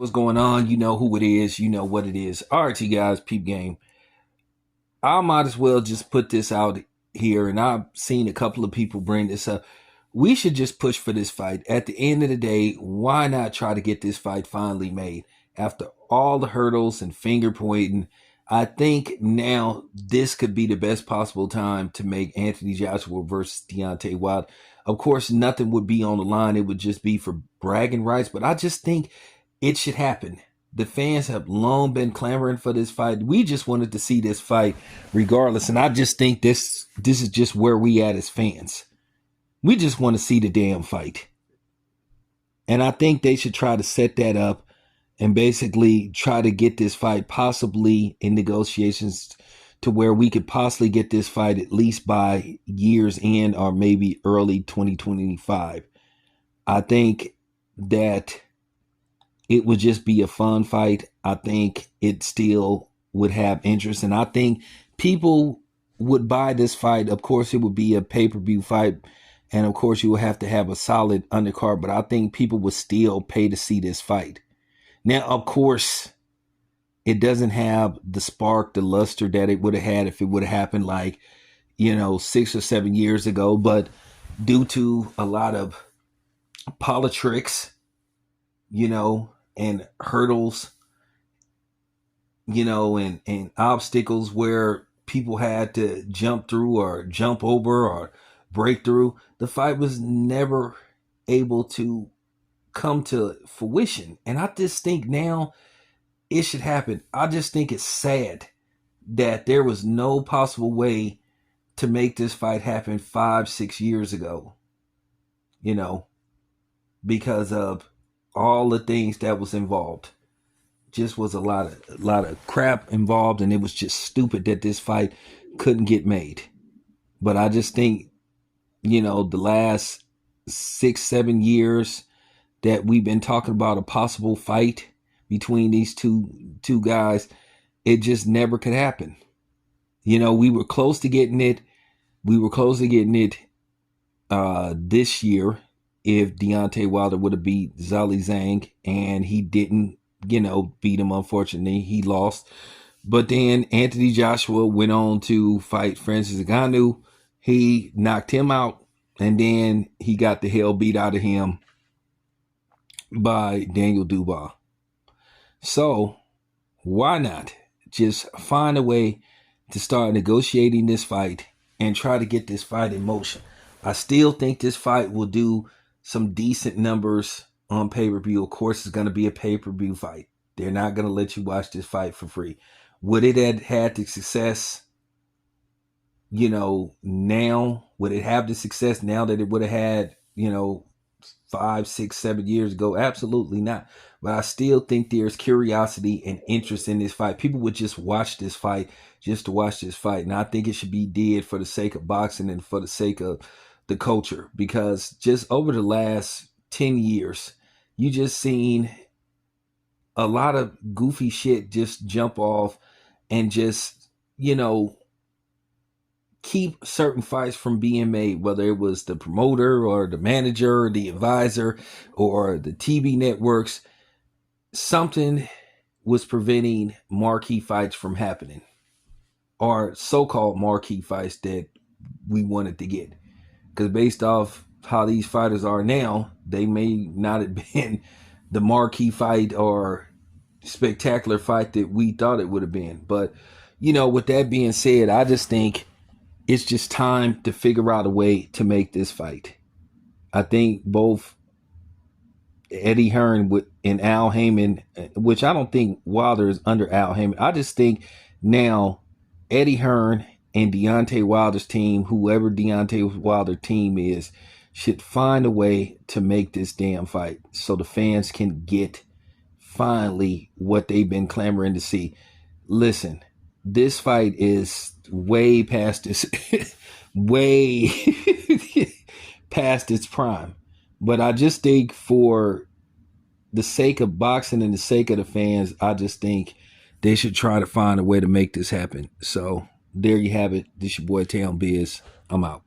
What's going on? You know who it is. You know what it is. All right, you guys, peep game. I might as well just put this out here, and I've seen a couple of people bring this up. We should just push for this fight. At the end of the day, why not try to get this fight finally made? After all the hurdles and finger pointing, I think now this could be the best possible time to make Anthony Joshua versus Deontay Wilder. Of course, nothing would be on the line. It would just be for bragging rights, but I just think it should happen. The fans have long been clamoring for this fight. We just wanted to see this fight regardless. And I just think this is just where we at as fans. We just want to see the damn fight. And I think they should try to set that up and basically try to get this fight possibly in negotiations to where we could possibly get this fight at least by year's end or maybe early 2025. I think that it would just be a fun fight. I think it still would have interest. And I think people would buy this fight. Of course, it would be a pay-per-view fight. And of course, you would have to have a solid undercard. But I think people would still pay to see this fight. Now, of course, it doesn't have the spark, the luster that it would have had if it would have happened like, 6 or 7 years ago. But due to a lot of politics, and hurdles, and obstacles where people had to jump through or jump over or break through, the fight was never able to come to fruition. And I just think now it should happen. I just think it's sad that there was no possible way to make this fight happen 5-6 years ago, because of all the things that was involved. Just was a lot of crap involved, and it was just stupid that this fight couldn't get made. But I just think, the last 6-7 years that we've been talking about a possible fight between these two guys, it just never could happen. We were close to getting it. This year, if Deontay Wilder would have beat Zhilei Zhang, and he didn't, beat him, unfortunately. He lost. But then Anthony Joshua went on to fight Francis Ngannou. He knocked him out, and then he got the hell beat out of him by Daniel Dubois. So why not just find a way to start negotiating this fight and try to get this fight in motion? I still think this fight will do some decent numbers on pay-per-view. Of course, it's going to be a pay-per-view fight. They're not going to let you watch this fight for free. Would it have had the success, now? Would it have the success now that it would have had, 5, 6, 7 years ago? Absolutely not. But I still think there's curiosity and interest in this fight. People would just watch this fight just to watch this fight. And I think it should be did for the sake of boxing and for the sake of the culture, because just over the last 10 years, you just seen a lot of goofy shit just jump off and just, keep certain fights from being made, whether it was the promoter or the manager or the advisor or the TV networks. Something was preventing marquee fights from happening, or so-called marquee fights that we wanted to get. Because based off how these fighters are now, they may not have been the marquee fight or spectacular fight that we thought it would have been. But, with that being said, I just think it's just time to figure out a way to make this fight. I think both Eddie Hearn and Al Haymon, which I don't think Wilder is under Al Haymon. I just think now Eddie Hearn and Deontay Wilder's team, whoever Deontay Wilder's team is, should find a way to make this damn fight so the fans can get finally what they've been clamoring to see. Listen, this fight is way past its way past its prime. But I just think for the sake of boxing and the sake of the fans, I just think they should try to find a way to make this happen. So there you have it. This your boy Tayon Biz. I'm out.